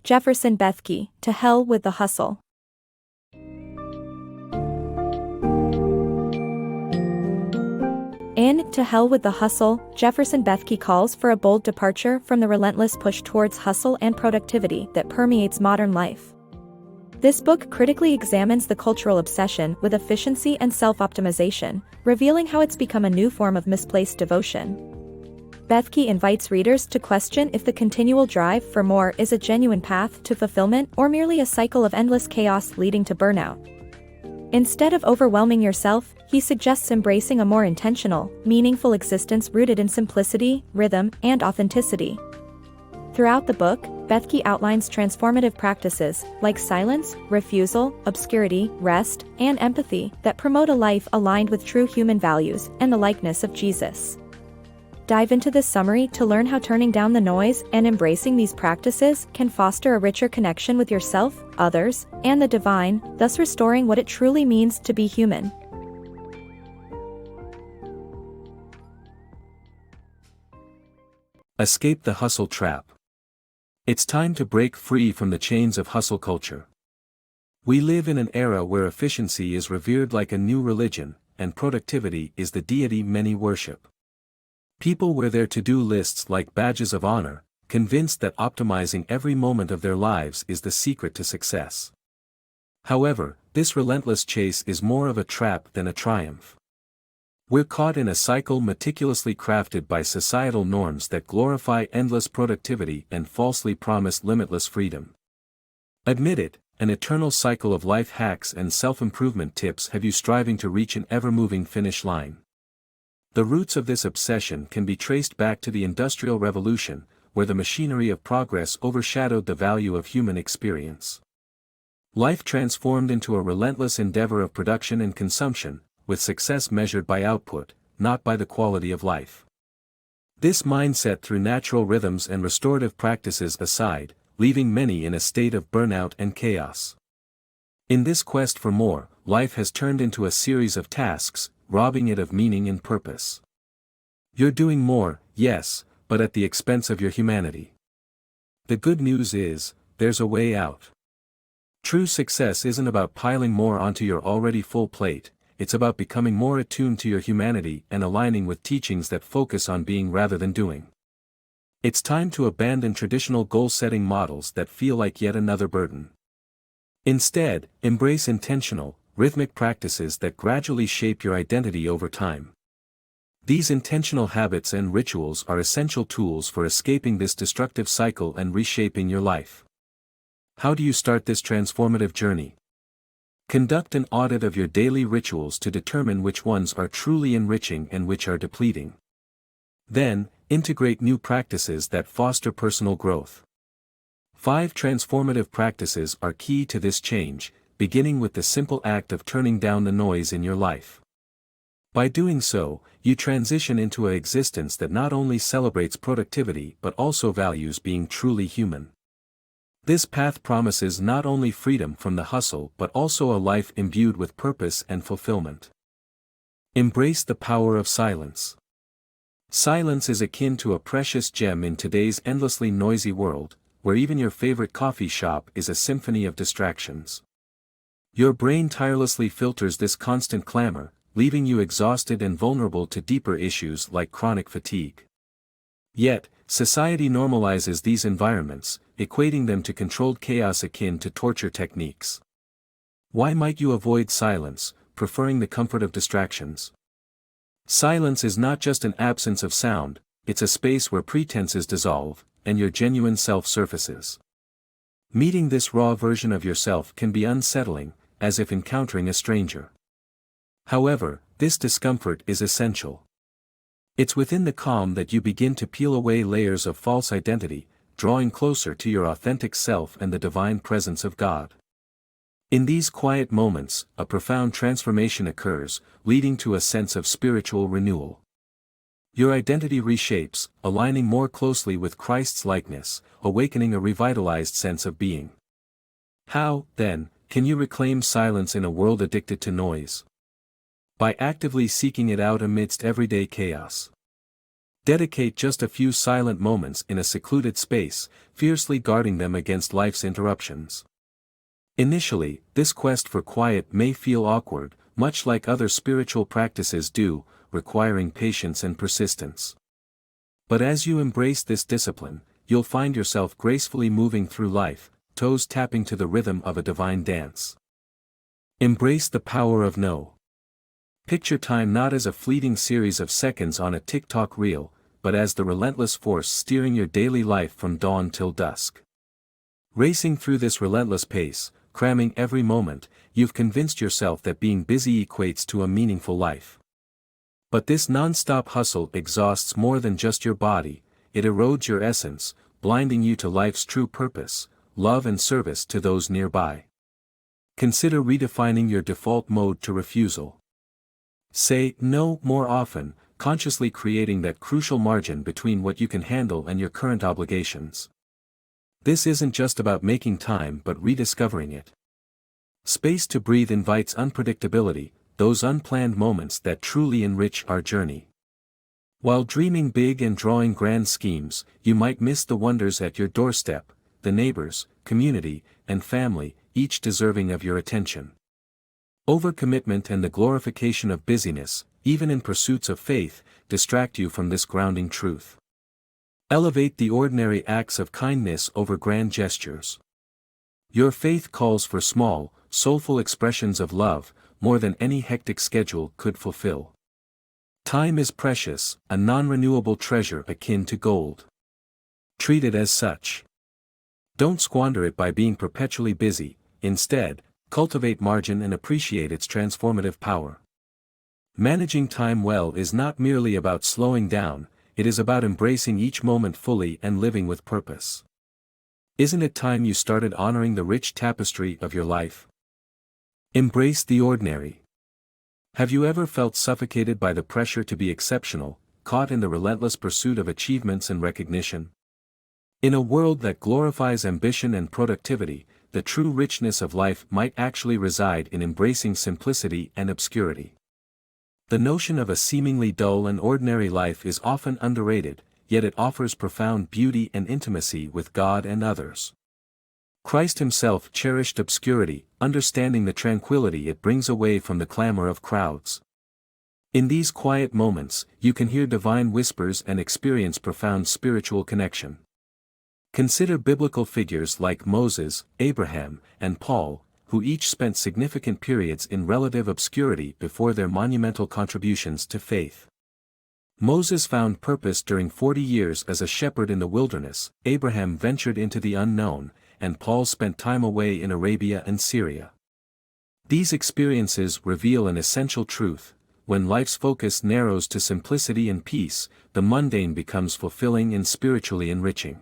Jefferson Bethke, To Hell with the Hustle. In To Hell with the Hustle, Jefferson Bethke calls for a bold departure from the relentless push towards hustle and productivity that permeates modern life. This book critically examines the cultural obsession with efficiency and self-optimization, revealing how it's become a new form of misplaced devotion. Bethke invites readers to question if the continual drive for more is a genuine path to fulfillment or merely a cycle of endless chaos leading to burnout. Instead of overwhelming yourself, he suggests embracing a more intentional, meaningful existence rooted in simplicity, rhythm, and authenticity. Throughout the book, Bethke outlines transformative practices like silence, refusal, obscurity, rest, and empathy that promote a life aligned with true human values and the likeness of Jesus. Dive into this summary to learn how turning down the noise and embracing these practices can foster a richer connection with yourself, others, and the divine, thus restoring what it truly means to be human. Escape the hustle trap. It's time to break free from the chains of hustle culture. We live in an era where efficiency is revered like a new religion, and productivity is the deity many worship. People wear their to-do lists like badges of honor, convinced that optimizing every moment of their lives is the secret to success. However, this relentless chase is more of a trap than a triumph. We're caught in a cycle meticulously crafted by societal norms that glorify endless productivity and falsely promise limitless freedom. Admit it, an eternal cycle of life hacks and self-improvement tips have you striving to reach an ever-moving finish line. The roots of this obsession can be traced back to the Industrial Revolution, where the machinery of progress overshadowed the value of human experience. Life transformed into a relentless endeavor of production and consumption, with success measured by output, not by the quality of life. This mindset threw natural rhythms and restorative practices aside, leaving many in a state of burnout and chaos. In this quest for more, life has turned into a series of tasks, robbing it of meaning and purpose. You're doing more, yes, but at the expense of your humanity. The good news is, there's a way out. True success isn't about piling more onto your already full plate, it's about becoming more attuned to your humanity and aligning with teachings that focus on being rather than doing. It's time to abandon traditional goal-setting models that feel like yet another burden. Instead, embrace intentional, rhythmic practices that gradually shape your identity over time. These intentional habits and rituals are essential tools for escaping this destructive cycle and reshaping your life. How do you start this transformative journey? Conduct an audit of your daily rituals to determine which ones are truly enriching and which are depleting. Then, integrate new practices that foster personal growth. 5 transformative practices are key to this change, beginning with the simple act of turning down the noise in your life. By doing so, you transition into an existence that not only celebrates productivity but also values being truly human. This path promises not only freedom from the hustle but also a life imbued with purpose and fulfillment. Embrace the power of silence. Silence is akin to a precious gem in today's endlessly noisy world, where even your favorite coffee shop is a symphony of distractions. Your brain tirelessly filters this constant clamor, leaving you exhausted and vulnerable to deeper issues like chronic fatigue. Yet, society normalizes these environments, equating them to controlled chaos akin to torture techniques. Why might you avoid silence, preferring the comfort of distractions? Silence is not just an absence of sound, it's a space where pretenses dissolve, and your genuine self surfaces. Meeting this raw version of yourself can be unsettling, as if encountering a stranger. However, this discomfort is essential. It's within the calm that you begin to peel away layers of false identity, drawing closer to your authentic self and the divine presence of God. In these quiet moments, a profound transformation occurs, leading to a sense of spiritual renewal. Your identity reshapes, aligning more closely with Christ's likeness, awakening a revitalized sense of being. How, then, can you reclaim silence in a world addicted to noise? By actively seeking it out amidst everyday chaos. Dedicate just a few silent moments in a secluded space, fiercely guarding them against life's interruptions. Initially, this quest for quiet may feel awkward, much like other spiritual practices do, requiring patience and persistence. But as you embrace this discipline, you'll find yourself gracefully moving through life, toes tapping to the rhythm of a divine dance. Embrace the power of no. Picture time not as a fleeting series of seconds on a TikTok reel, but as the relentless force steering your daily life from dawn till dusk. Racing through this relentless pace, cramming every moment, you've convinced yourself that being busy equates to a meaningful life. But this non-stop hustle exhausts more than just your body, it erodes your essence, blinding you to life's true purpose, love and service to those nearby. Consider redefining your default mode to refusal. Say no more often, consciously creating that crucial margin between what you can handle and your current obligations. This isn't just about making time but rediscovering it. Space to breathe invites unpredictability, those unplanned moments that truly enrich our journey. While dreaming big and drawing grand schemes, you might miss the wonders at your doorstep, the neighbors, community, and family, each deserving of your attention. Overcommitment and the glorification of busyness, even in pursuits of faith, distract you from this grounding truth. Elevate the ordinary acts of kindness over grand gestures. Your faith calls for small, soulful expressions of love, more than any hectic schedule could fulfill. Time is precious, a non-renewable treasure akin to gold. Treat it as such. Don't squander it by being perpetually busy, instead, cultivate margin and appreciate its transformative power. Managing time well is not merely about slowing down, it is about embracing each moment fully and living with purpose. Isn't it time you started honoring the rich tapestry of your life? Embrace the ordinary. Have you ever felt suffocated by the pressure to be exceptional, caught in the relentless pursuit of achievements and recognition? In a world that glorifies ambition and productivity, the true richness of life might actually reside in embracing simplicity and obscurity. The notion of a seemingly dull and ordinary life is often underrated, yet it offers profound beauty and intimacy with God and others. Christ himself cherished obscurity, understanding the tranquility it brings away from the clamor of crowds. In these quiet moments, you can hear divine whispers and experience profound spiritual connection. Consider biblical figures like Moses, Abraham, and Paul, who each spent significant periods in relative obscurity before their monumental contributions to faith. Moses found purpose during 40 years as a shepherd in the wilderness, Abraham ventured into the unknown, and Paul spent time away in Arabia and Syria. These experiences reveal an essential truth: when life's focus narrows to simplicity and peace, the mundane becomes fulfilling and spiritually enriching.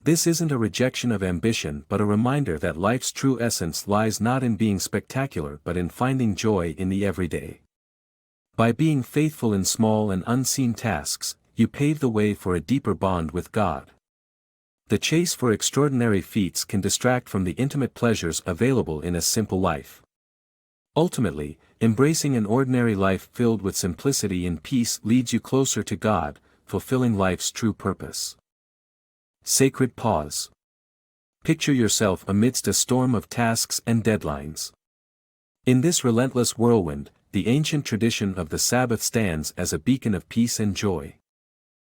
This isn't a rejection of ambition but a reminder that life's true essence lies not in being spectacular but in finding joy in the everyday. By being faithful in small and unseen tasks, you pave the way for a deeper bond with God. The chase for extraordinary feats can distract from the intimate pleasures available in a simple life. Ultimately, embracing an ordinary life filled with simplicity and peace leads you closer to God, fulfilling life's true purpose. Sacred pause. Picture yourself amidst a storm of tasks and deadlines. In this relentless whirlwind, the ancient tradition of the Sabbath stands as a beacon of peace and joy.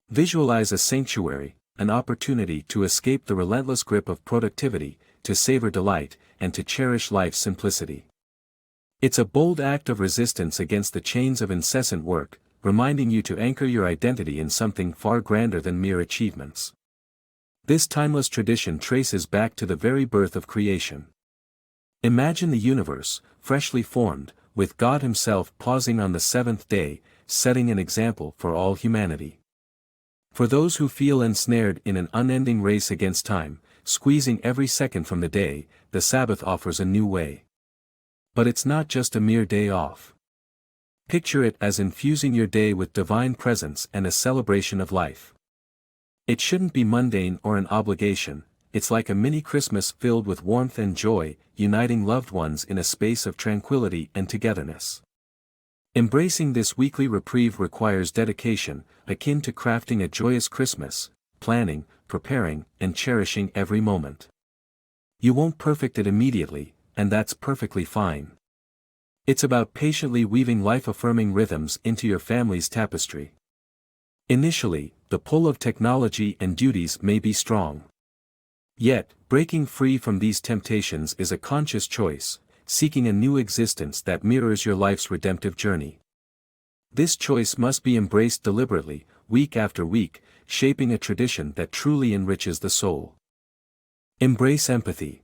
Visualize a sanctuary, an opportunity to escape the relentless grip of productivity, to savor delight, and to cherish life's simplicity. It's a bold act of resistance against the chains of incessant work, reminding you to anchor your identity in something far grander than mere achievements. This timeless tradition traces back to the very birth of creation. Imagine the universe, freshly formed, with God himself pausing on the seventh day, setting an example for all humanity. For those who feel ensnared in an unending race against time, squeezing every second from the day, the Sabbath offers a new way. But it's not just a mere day off. Picture it as infusing your day with divine presence and a celebration of life. It shouldn't be mundane or an obligation, it's like a mini Christmas filled with warmth and joy, uniting loved ones in a space of tranquility and togetherness. Embracing this weekly reprieve requires dedication, akin to crafting a joyous Christmas, planning, preparing, and cherishing every moment. You won't perfect it immediately, and that's perfectly fine. It's about patiently weaving life-affirming rhythms into your family's tapestry. Initially, the pull of technology and duties may be strong. Yet, breaking free from these temptations is a conscious choice, seeking a new existence that mirrors your life's redemptive journey. This choice must be embraced deliberately, week after week, shaping a tradition that truly enriches the soul. Embrace empathy.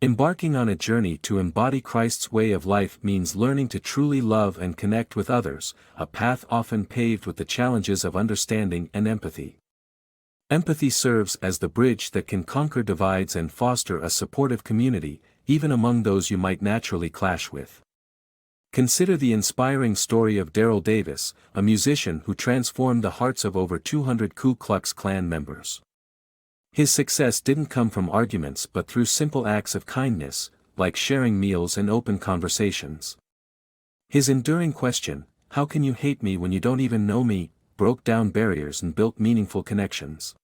Embarking on a journey to embody Christ's way of life means learning to truly love and connect with others, a path often paved with the challenges of understanding and empathy. Empathy serves as the bridge that can conquer divides and foster a supportive community, even among those you might naturally clash with. Consider the inspiring story of Daryl Davis, a musician who transformed the hearts of over 200 Ku Klux Klan members. His success didn't come from arguments but through simple acts of kindness, like sharing meals and open conversations. His enduring question, "How can you hate me when you don't even know me?" broke down barriers and built meaningful connections.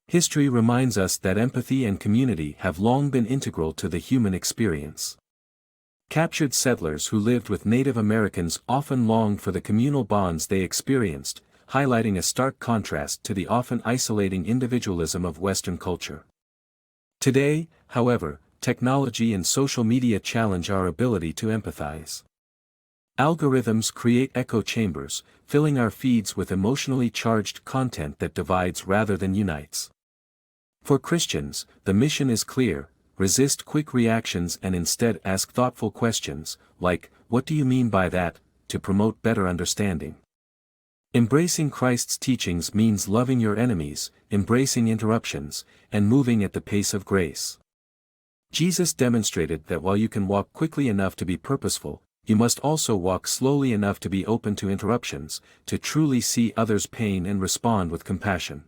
History reminds us that empathy and community have long been integral to the human experience. Captured settlers who lived with Native Americans often longed for the communal bonds they experienced, highlighting a stark contrast to the often isolating individualism of Western culture. Today, however, technology and social media challenge our ability to empathize. Algorithms create echo chambers, filling our feeds with emotionally charged content that divides rather than unites. For Christians, the mission is clear: resist quick reactions and instead ask thoughtful questions, like, "What do you mean by that?" to promote better understanding. Embracing Christ's teachings means loving your enemies, embracing interruptions, and moving at the pace of grace. Jesus demonstrated that while you can walk quickly enough to be purposeful, you must also walk slowly enough to be open to interruptions, to truly see others' pain and respond with compassion.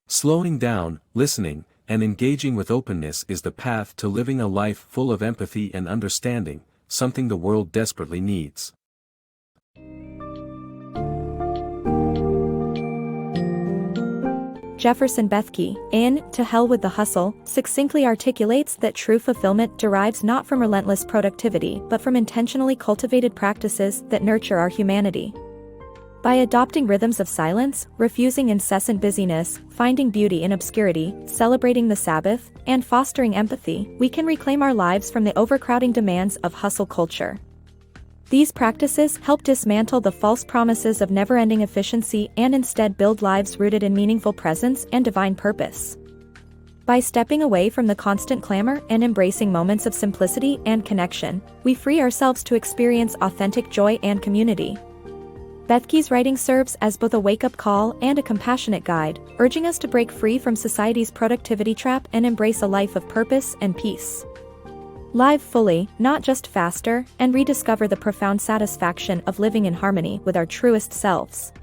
Slowing down, listening, and engaging with openness is the path to living a life full of empathy and understanding, something the world desperately needs. Jefferson Bethke, in To Hell with the Hustle, succinctly articulates that true fulfillment derives not from relentless productivity but from intentionally cultivated practices that nurture our humanity. By adopting rhythms of silence, refusing incessant busyness, finding beauty in obscurity, celebrating the Sabbath, and fostering empathy, we can reclaim our lives from the overcrowding demands of hustle culture. These practices help dismantle the false promises of never-ending efficiency and instead build lives rooted in meaningful presence and divine purpose. By stepping away from the constant clamor and embracing moments of simplicity and connection, we free ourselves to experience authentic joy and community. Bethke's writing serves as both a wake-up call and a compassionate guide, urging us to break free from society's productivity trap and embrace a life of purpose and peace. Live fully, not just faster, and rediscover the profound satisfaction of living in harmony with our truest selves.